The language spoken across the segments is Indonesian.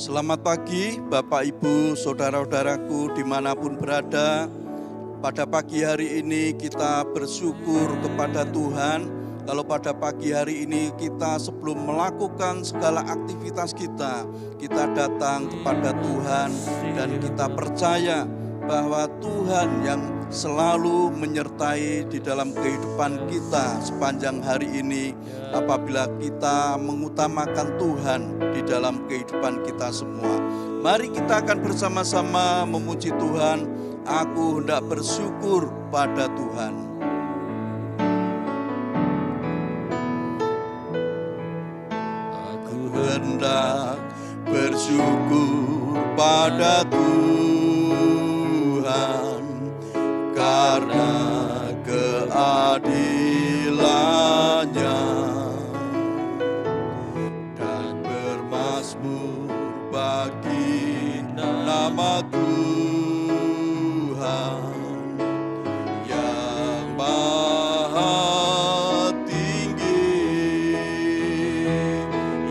Selamat pagi Bapak Ibu, Saudara-saudaraku dimanapun berada. Pada pagi hari ini kita bersyukur kepada Tuhan. Kalau pada pagi hari ini kita sebelum melakukan segala aktivitas kita datang kepada Tuhan dan kita percaya bahwa Tuhan yang selalu menyertai di dalam kehidupan kita sepanjang hari ini apabila kita mengutamakan Tuhan di dalam kehidupan kita semua. Mari kita akan bersama-sama memuji Tuhan. Aku hendak bersyukur pada Tuhan. Aku hendak bersyukur pada Tuhan karena keadilannya dan bermazmur bagi nama Tuhan yang maha tinggi.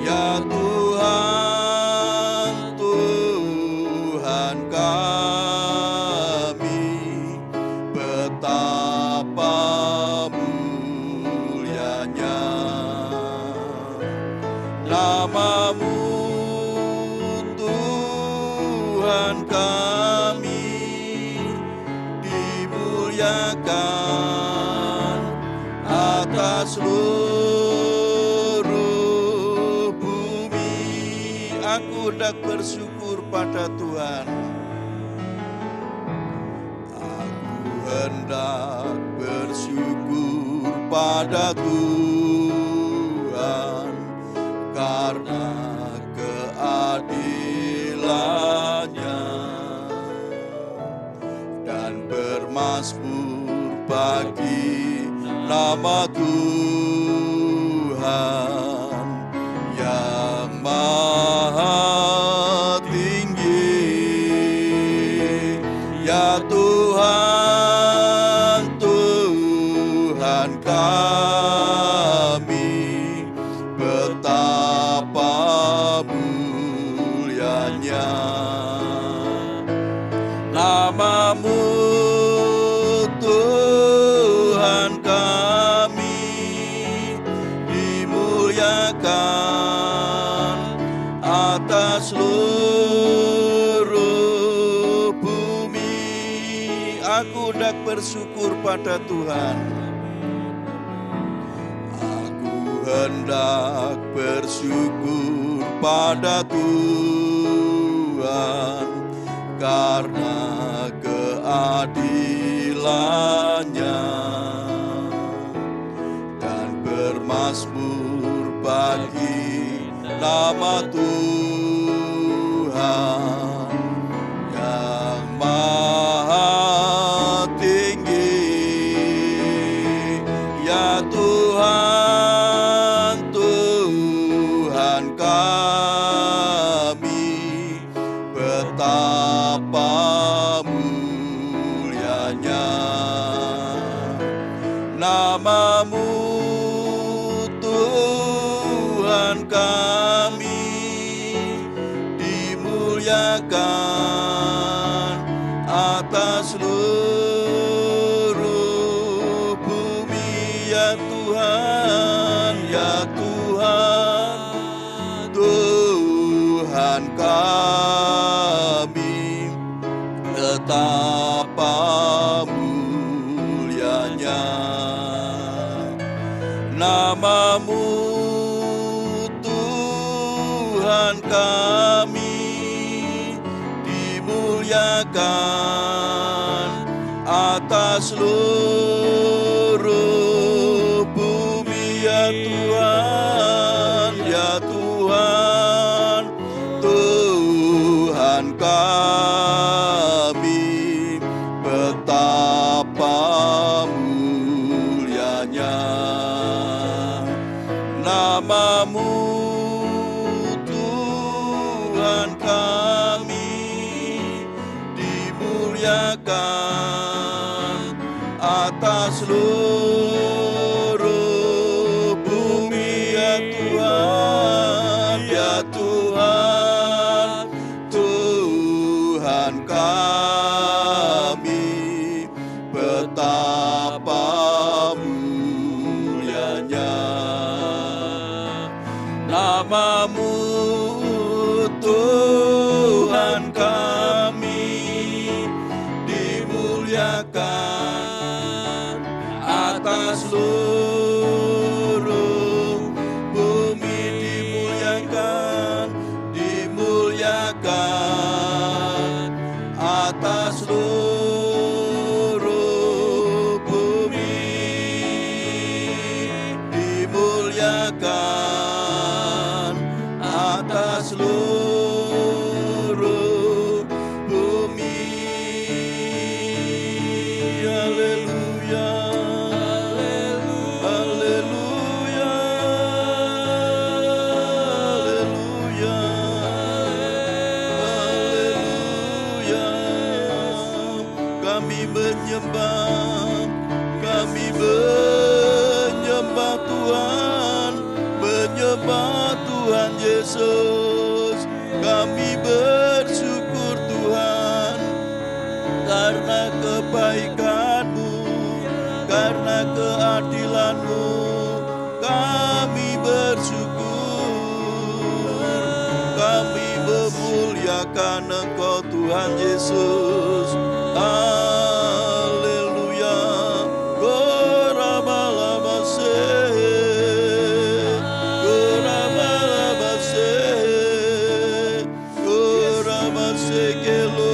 Ya Tuhan, Tuhan kami, betapa mulianya nama-Mu, Tuhan kami, dimuliakan atas seluruh bumi. Aku hendak bersyukur pada Tuhan. Aku hendak bersyukur pada Tuhan karena keadilannya dan bermazmur bagi nama Tuhan yang maha tinggi. Ya Tuhan, Tuhan kami, betapa mulianya nama-Mu, Tuhan kami, dimuliakan atas seluruh bumi. Aku hendak bersyukur pada Tuhan. Aku hendak bersyukur pada Tuhan karena keadilannya dan bermazmur bagi nama Tuhan yang maha tinggi. Ya Tuhan, Tuhan kami, betapa mulianya nama-Mu, Tuhan kami, dimuliakan atas seluruh bumi. Ya Tuhan, ya Tuhan, Tuhan kami, betapa mulianya nama-Mu, Tuhan kami, dimuliakan atas seluruh bumi. Ya Tuhan, ya Tuhan, Tuhan kami, betapa mulianya nama-Mu, Tuhan kami, dimuliakan atas seluruh bumi. Ya Tuhan, ya Tuhan, Tuhan kami dimuliakan atas seluruh bumi, dimuliakan atas seluruh bumi, dimuliakan atas seluruh bumi. Haleluya, haleluya, haleluya, haleluya. Kami menyembah Tuhan, menyembah Tuhan Yesus. Kami bersyukur Tuhan karena kebaikan-Mu, karena keadilan-Mu. Kami bersyukur, kami memuliakan Engkau Tuhan Yesus. Haleluya. Gorabalabase, gorabalabase, gorabase kelo.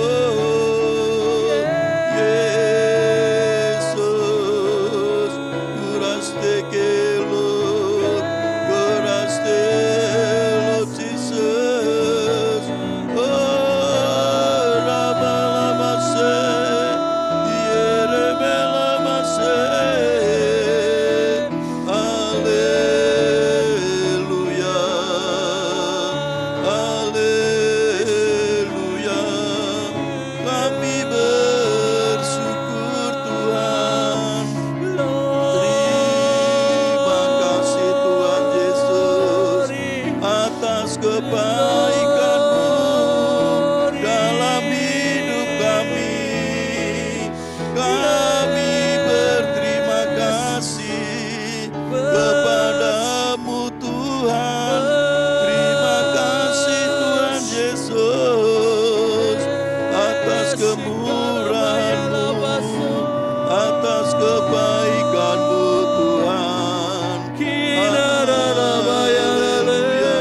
Yesus, goraste kelo, goraste lo Jesus. Gorabalabase, yerebelamase. Haleluya, haleluya. Kami bersyukur Tuhan. Terima kasih Tuhan Yesus atas kebaikan-Mu dalam hidup kami. Kami berterima kasih kepadamu Tuhan. Terima kasih Tuhan Yesus atas kemurahan-Mu, atas kebaikan-Mu Tuhan. Haleluya,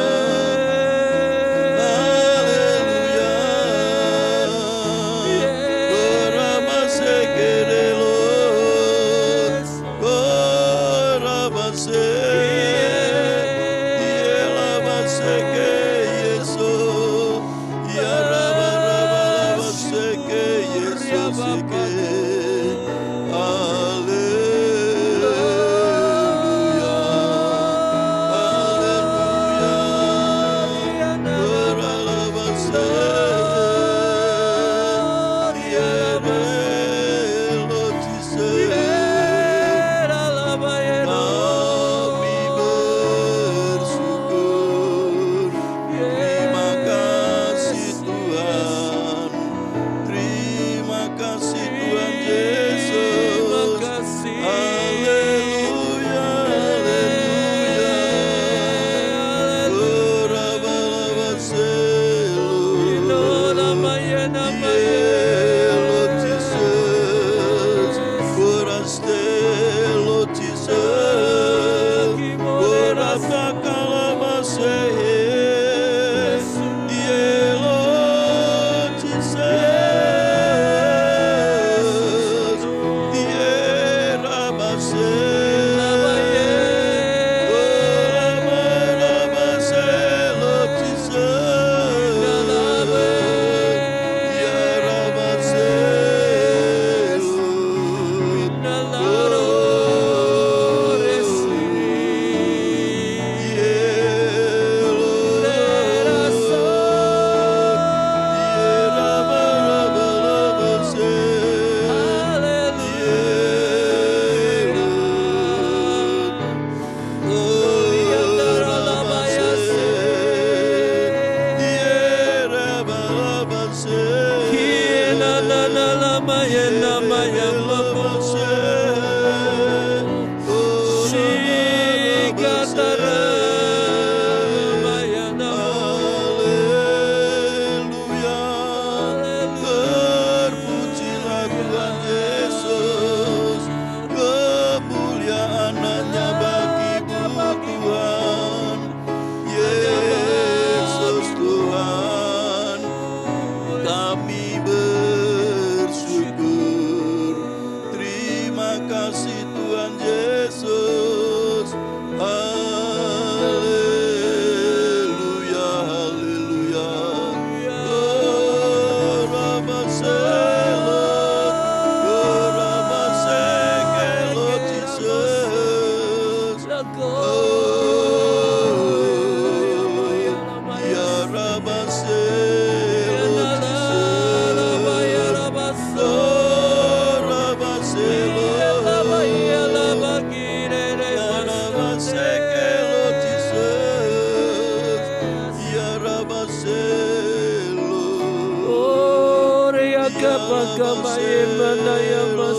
Rakabaye Mandaya Mas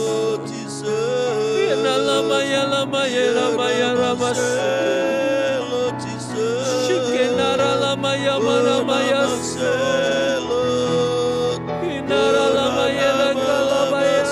Inalamaya Lamaya Lamaya Ramas Shikenara Lamaya Maramaya Inara Lamaya Lakalabaya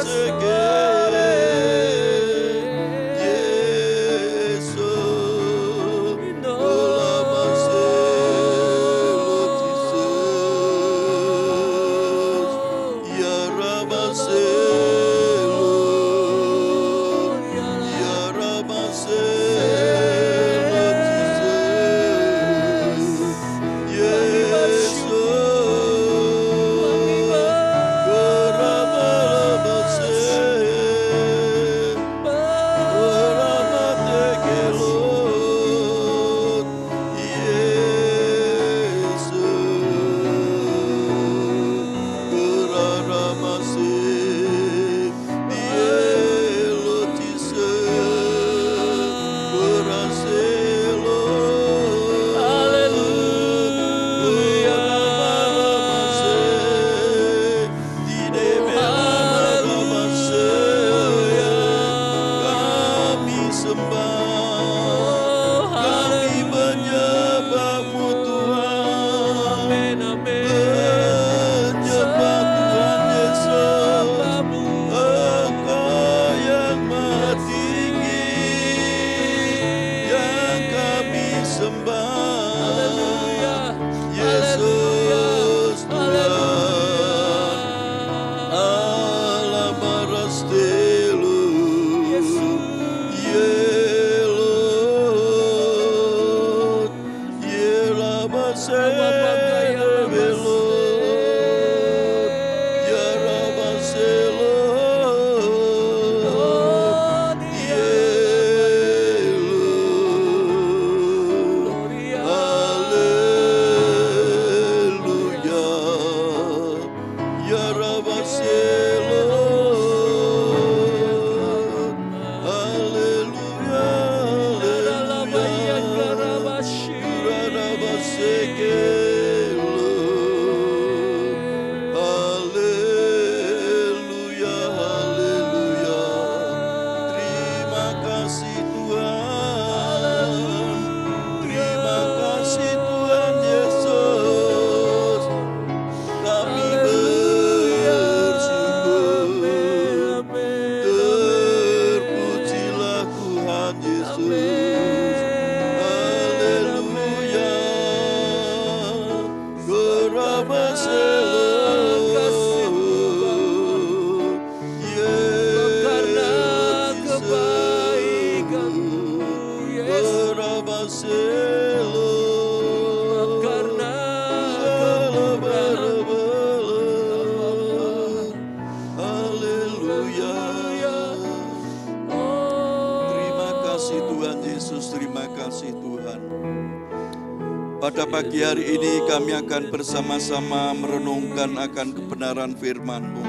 Pada pagi hari ini kami akan bersama-sama merenungkan akan kebenaran firman-Mu.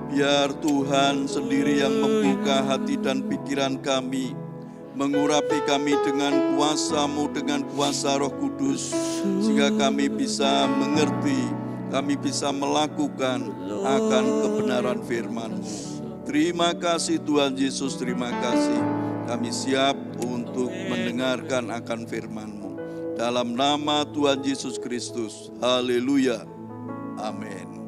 Biar Tuhan sendiri yang membuka hati dan pikiran kami, mengurapi kami dengan kuasa-Mu, dengan kuasa Roh Kudus, sehingga kami bisa mengerti, kami bisa melakukan akan kebenaran firman-Mu. Terima kasih Tuhan Yesus, terima kasih. Kami siap untuk mendengarkan akan firman-Mu. Dalam nama Tuhan Yesus Kristus, haleluya, amin.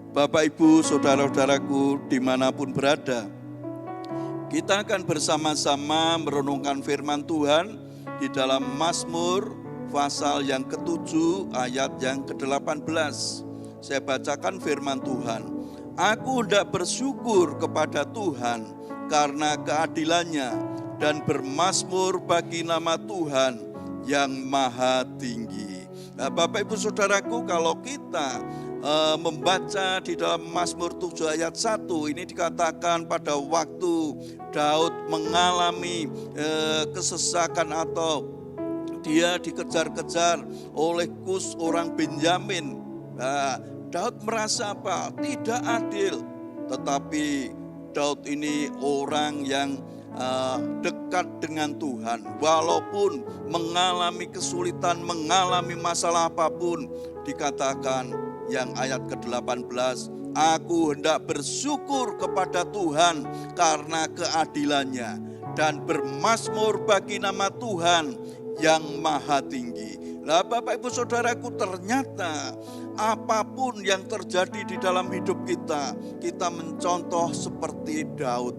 Bapak, Ibu, saudara-saudaraku dimanapun berada, kita akan bersama-sama merenungkan firman Tuhan di dalam Mazmur pasal yang ke-7 ayat yang ke-18. Saya bacakan firman Tuhan. Aku hendak bersyukur kepada Tuhan karena keadilannya dan bermazmur bagi nama Tuhan yang maha tinggi. Nah, Bapak Ibu Saudaraku, kalau kita membaca di dalam Mazmur 7 ayat 1, ini dikatakan pada waktu Daud mengalami kesesakan atau dia dikejar-kejar oleh Kus orang Benyamin. Nah, Daud merasa apa? Tidak adil. Tetapi Daud ini orang yang dekat dengan Tuhan. Walaupun mengalami kesulitan, mengalami masalah apapun, dikatakan yang ayat ke-18, Aku hendak bersyukur kepada Tuhan karena keadilannya dan bermazmur bagi nama Tuhan yang maha tinggi. Lah Bapak Ibu Saudaraku, ternyata apapun yang terjadi di dalam hidup kita, kita mencontoh seperti Daud.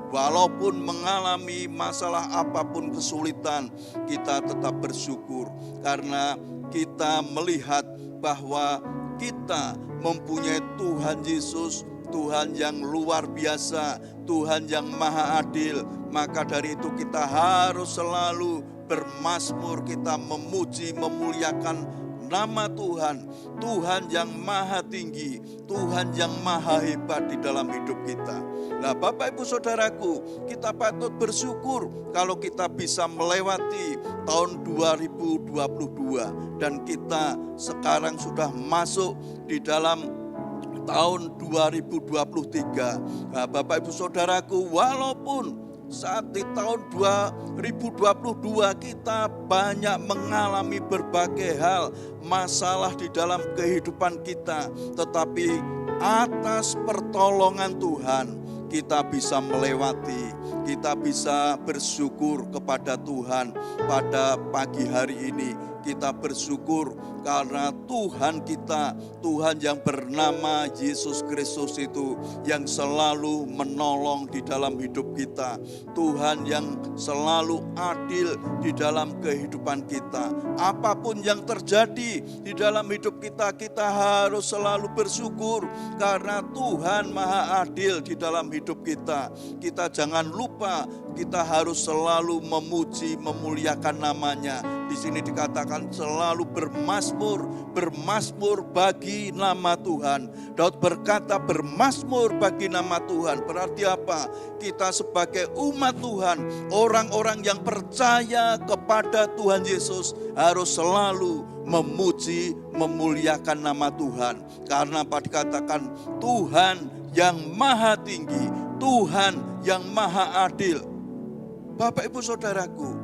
Walaupun mengalami masalah apapun, kesulitan, kita tetap bersyukur karena kita melihat bahwa kita mempunyai Tuhan Yesus, Tuhan yang luar biasa, Tuhan yang maha adil. Maka dari itu kita harus selalu bermazmur, kita memuji, memuliakan nama Tuhan, Tuhan yang maha tinggi, Tuhan yang maha hebat di dalam hidup kita. Nah Bapak Ibu Saudaraku, kita patut bersyukur kalau kita bisa melewati tahun 2022 dan kita sekarang sudah masuk di dalam tahun 2023. Nah, Bapak Ibu Saudaraku, walaupun saat di tahun 2022 kita banyak mengalami berbagai hal, masalah di dalam kehidupan kita, tetapi atas pertolongan Tuhan kita bisa melewati, kita bisa bersyukur kepada Tuhan pada pagi hari ini. Kita bersyukur karena Tuhan kita, Tuhan yang bernama Yesus Kristus itu yang selalu menolong di dalam hidup kita. Tuhan yang selalu adil di dalam kehidupan kita. Apapun yang terjadi di dalam hidup kita, kita harus selalu bersyukur karena Tuhan maha adil di dalam hidup kita. Kita jangan lupa, kita harus selalu memuji, memuliakan namanya. Di sini dikatakan selalu bermazmur bagi nama Tuhan. Daud berkata bermazmur bagi nama Tuhan. Berarti apa? Kita sebagai umat Tuhan, orang-orang yang percaya kepada Tuhan Yesus harus selalu memuji, memuliakan nama Tuhan. Karena apa dikatakan Tuhan yang maha tinggi, Tuhan yang maha adil. Bapak Ibu Saudaraku,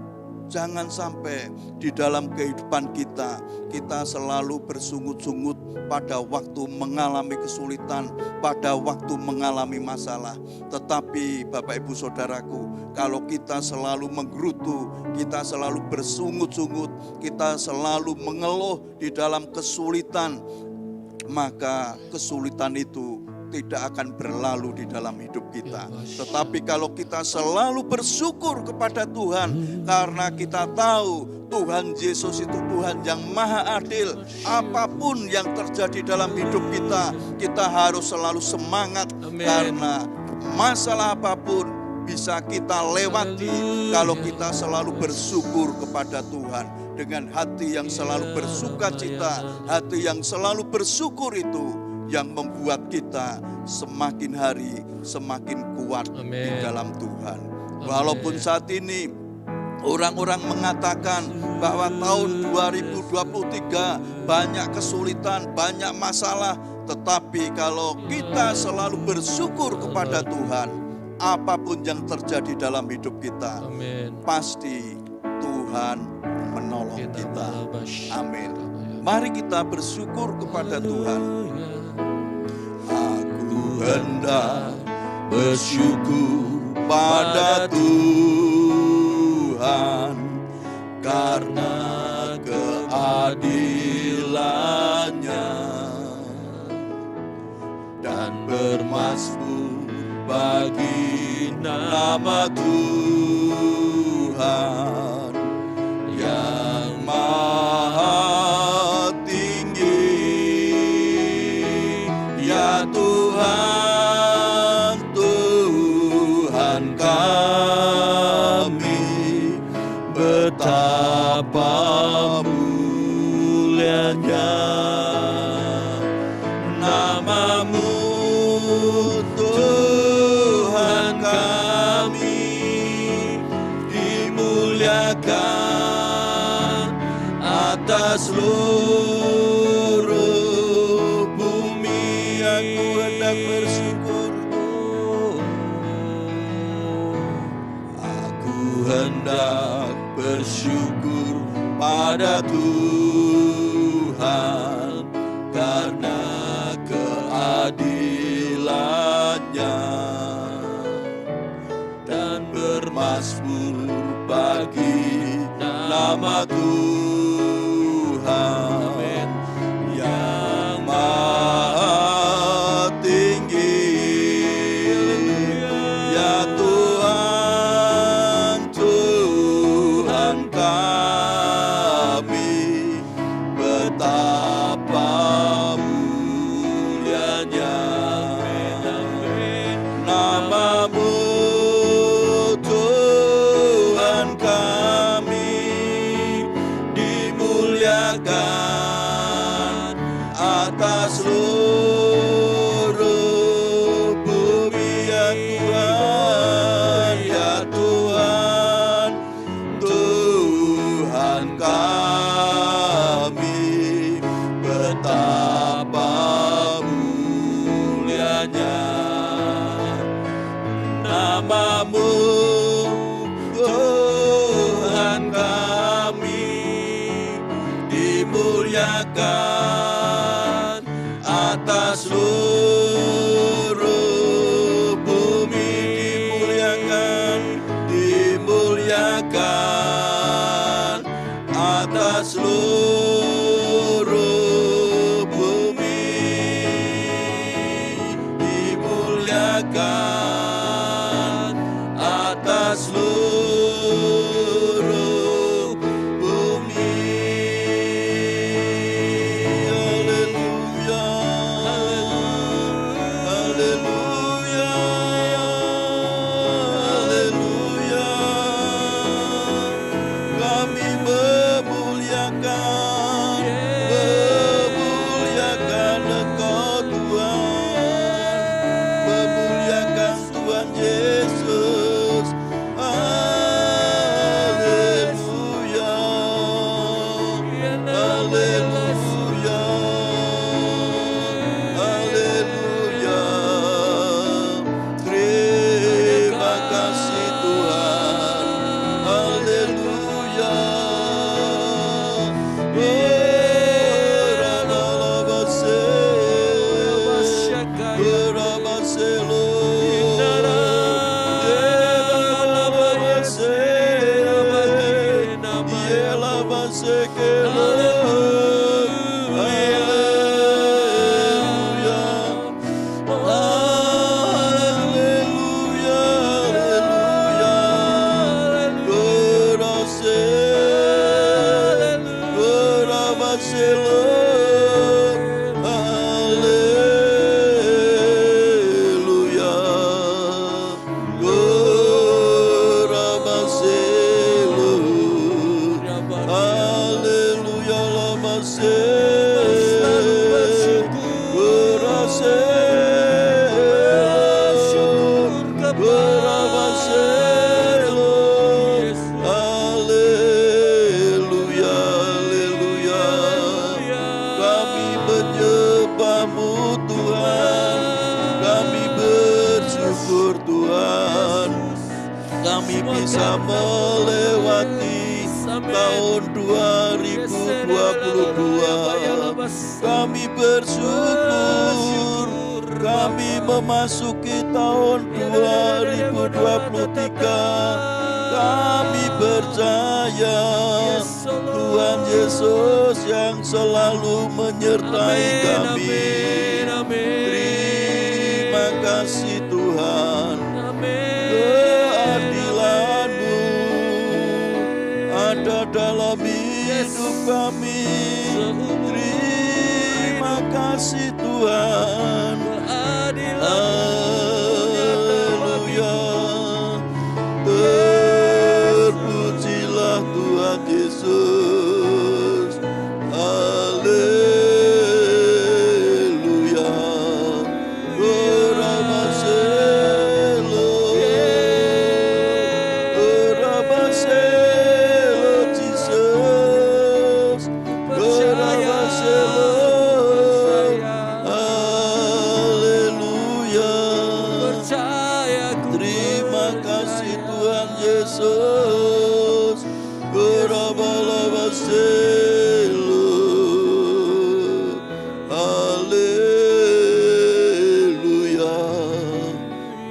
jangan sampai di dalam kehidupan kita selalu bersungut-sungut pada waktu mengalami kesulitan, pada waktu mengalami masalah. Tetapi Bapak Ibu Saudaraku, kalau kita selalu menggerutu, kita selalu bersungut-sungut, kita selalu mengeluh di dalam kesulitan, maka kesulitan itu tidak akan berlalu di dalam hidup kita. Tetapi kalau kita selalu bersyukur kepada Tuhan, karena kita tahu Tuhan Yesus itu Tuhan yang maha adil. Apapun yang terjadi dalam hidup kita, kita harus selalu semangat. Amen. Karena masalah apapun bisa kita lewati kalau kita selalu bersyukur kepada Tuhan. Dengan hati yang selalu bersukacita, hati yang selalu bersyukur itu yang membuat kita semakin hari semakin kuat. Amen. Di dalam Tuhan. Amen. Walaupun saat ini orang-orang mengatakan bahwa tahun 2023 banyak kesulitan, banyak masalah, tetapi kalau kita selalu bersyukur kepada Tuhan, apapun yang terjadi dalam hidup kita, amen, pasti Tuhan menolong kita. Amin. Mari kita bersyukur kepada Tuhan. Aku hendak bersyukur pada Tuhan karena keadilannya dan bermazmur bagi nama Tuhan yang maha betapa mulianya nama-Mu Tuhan kami, dimuliakan atas seluruh bumi. Aku hendak bersyukur, aku hendak bersyukur pada Tuhan karena keadilan dimuliakan, atas seluruh bumi dimuliakan, atas seluruh bumi dimuliakan, atas seluruh bumi. Haleluya, haleluya, haleluya. Kami memuliakan Engkau Tuhan, memuliakan Tuhan Yesus. Haleluya, haleluya, haleluya. Terima kasih Tuhan. Haleluya. Kami bisa melewati tahun 2022. Kami bersyukur, kami memasuki tahun 2023. Kami percaya Tuhan Yesus yang selalu menyertai kami. Terima kasih Tuhan. Keadilan-Mu ada dalam hidup kami. Terima kasih Tuhan. Haleluya. Terpujilah Tuhan Yesus. Haleluya. Yesus, haleluya.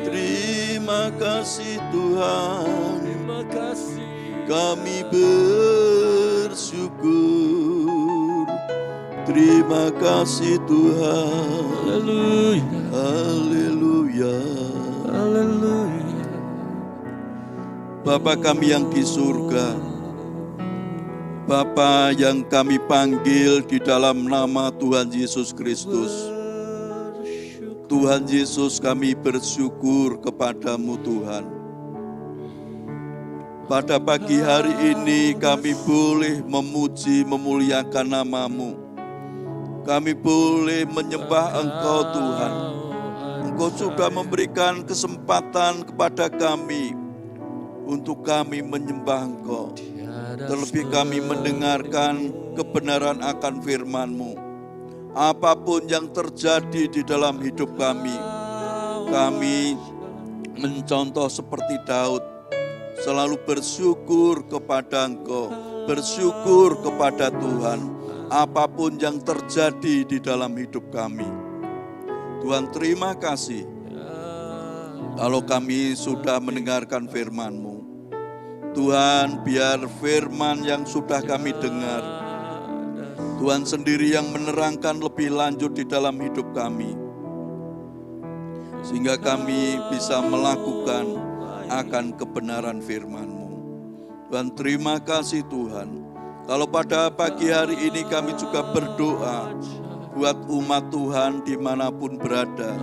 Terima kasih Tuhan, kami bersyukur. Terima kasih Tuhan, haleluya, haleluya, haleluya. Bapa kami yang di surga, Bapa yang kami panggil di dalam nama Tuhan Yesus Kristus. Tuhan Yesus, kami bersyukur kepadamu Tuhan. Pada pagi hari ini kami boleh memuji, memuliakan nama-Mu. Kami boleh menyembah Engkau Tuhan. Engkau sudah memberikan kesempatan kepada kami untuk kami menyembah Engkau. Terlebih kami mendengarkan kebenaran akan firman-Mu. Apapun yang terjadi di dalam hidup kami mencontoh seperti Daud, selalu bersyukur kepada Engkau, bersyukur kepada Tuhan. apapun yang terjadi di dalam hidup kami. Tuhan, terima kasih kalau kami sudah mendengarkan firman-Mu. Tuhan, biar firman yang sudah kami dengar, Tuhan sendiri yang menerangkan lebih lanjut di dalam hidup kami, sehingga kami bisa melakukan akan kebenaran firman-Mu. Tuhan, terima kasih Tuhan. Kalau pada pagi hari ini kami juga berdoa buat umat Tuhan dimanapun berada.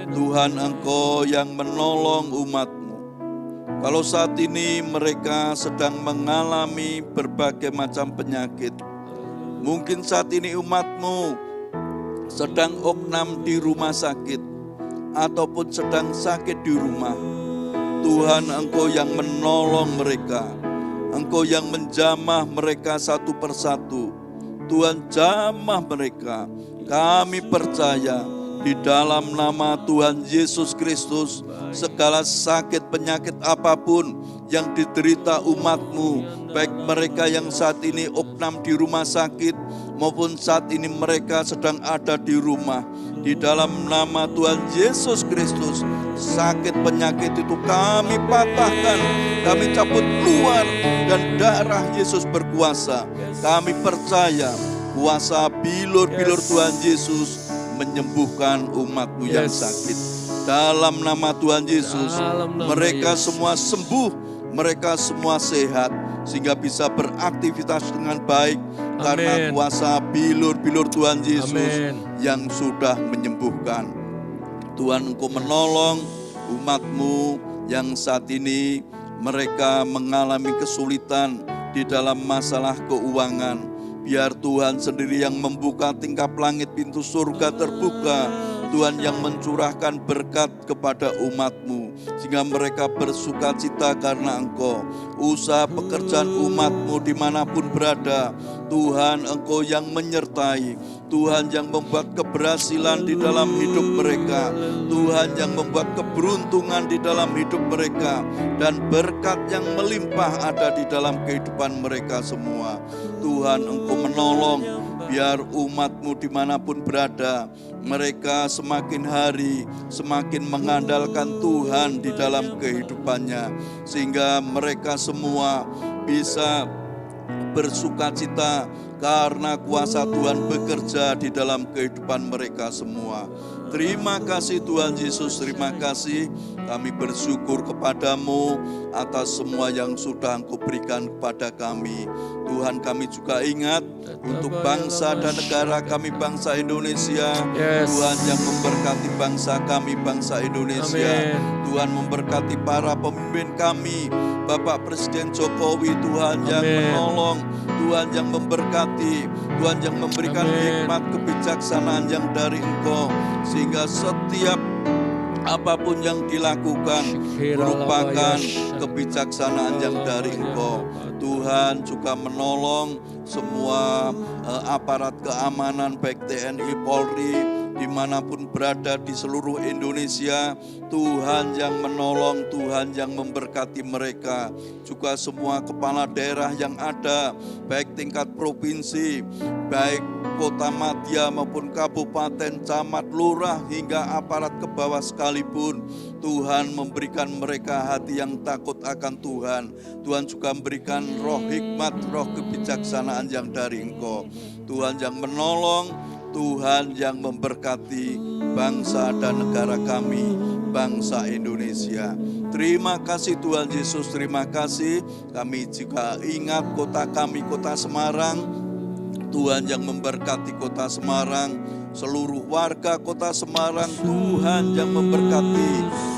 Tuhan, Engkau yang menolong umat-Mu. Kalau saat ini mereka sedang mengalami berbagai macam penyakit, mungkin saat ini umat-Mu sedang opnam di rumah sakit, ataupun sedang sakit di rumah. Tuhan, Engkau yang menolong mereka, Engkau yang menjamah mereka satu persatu. Tuhan, jamah mereka. Kami percaya di dalam nama Tuhan Yesus Kristus, segala sakit penyakit apapun yang diderita umat-Mu, baik mereka yang saat ini opnam di rumah sakit, maupun saat ini mereka sedang ada di rumah, di dalam nama Tuhan Yesus Kristus, sakit penyakit itu kami patahkan, kami cabut keluar, dan darah Yesus berkuasa. Kami percaya kuasa bilur-bilur Tuhan Yesus menyembuhkan umat-Mu yang sakit. Dalam nama Tuhan Yesus, mereka semua sembuh, mereka semua sehat, sehingga bisa beraktivitas dengan baik, karena kuasa bilur-bilur Tuhan Yesus yang sudah menyembuhkan. Tuhan, Engkau menolong umat-Mu yang saat ini mereka mengalami kesulitan di dalam masalah keuangan. Biar Tuhan sendiri yang membuka tingkap langit, pintu surga terbuka. Tuhan yang mencurahkan berkat kepada umat-Mu, sehingga mereka bersuka cita karena Engkau. Usaha pekerjaan umat-Mu dimanapun berada, Tuhan, Engkau yang menyertai. Tuhan yang membuat keberhasilan di dalam hidup mereka. Tuhan yang membuat keberuntungan di dalam hidup mereka. Dan berkat yang melimpah ada di dalam kehidupan mereka semua. Tuhan, Engkau menolong biar umat-Mu dimanapun berada, mereka semakin hari semakin mengandalkan Tuhan di dalam kehidupannya, sehingga mereka semua bisa bersukacita karena kuasa Tuhan bekerja di dalam kehidupan mereka semua. Terima kasih Tuhan Yesus, terima kasih. Kami bersyukur kepadamu atas semua yang sudah Engkau berikan kepada kami. Tuhan, kami juga ingat untuk bangsa dan negara kami, bangsa Indonesia. Tuhan yang memberkati bangsa kami, bangsa Indonesia. Tuhan memberkati para pemimpin kami, Bapak Presiden Jokowi. Tuhan yang menolong, Tuhan yang memberkati, Tuhan yang memberikan hikmat kebijaksanaan yang dari Engkau, sehingga setiap apapun yang dilakukan merupakan kebijaksanaan yang dari Engkau. Tuhan juga menolong semua aparat keamanan, baik TNI, Polri, dimanapun berada di seluruh Indonesia. Tuhan yang menolong, Tuhan yang memberkati mereka. Juga semua kepala daerah yang ada, baik tingkat provinsi, baik kota madya maupun kabupaten, camat, lurah, hingga aparat ke bawah sekalipun. Tuhan memberikan mereka hati yang takut akan Tuhan. Tuhan juga memberikan roh hikmat, roh kebijaksanaan yang dari Engkau. Tuhan yang menolong, Tuhan yang memberkati bangsa dan negara kami, bangsa Indonesia. Terima kasih Tuhan Yesus, terima kasih. Kami juga ingat kota kami, kota Semarang. Tuhan yang memberkati kota Semarang, seluruh warga kota Semarang. Tuhan yang memberkati,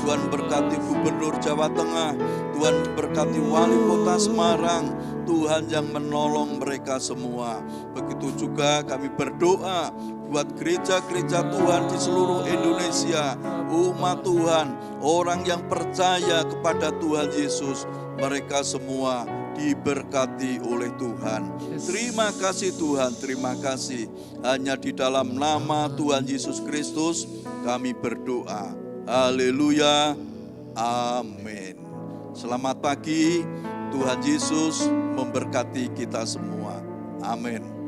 Tuhan berkati Gubernur Jawa Tengah, Tuhan berkati Wali Kota Semarang. Tuhan yang menolong mereka semua. Begitu juga kami berdoa buat gereja-gereja Tuhan di seluruh Indonesia, umat Tuhan, orang yang percaya kepada Tuhan Yesus, mereka semua diberkati oleh Tuhan. Terima kasih Tuhan, terima kasih. Hanya di dalam nama Tuhan Yesus Kristus kami berdoa. Haleluya, amin. Selamat pagi, Tuhan Yesus memberkati kita semua. Amin.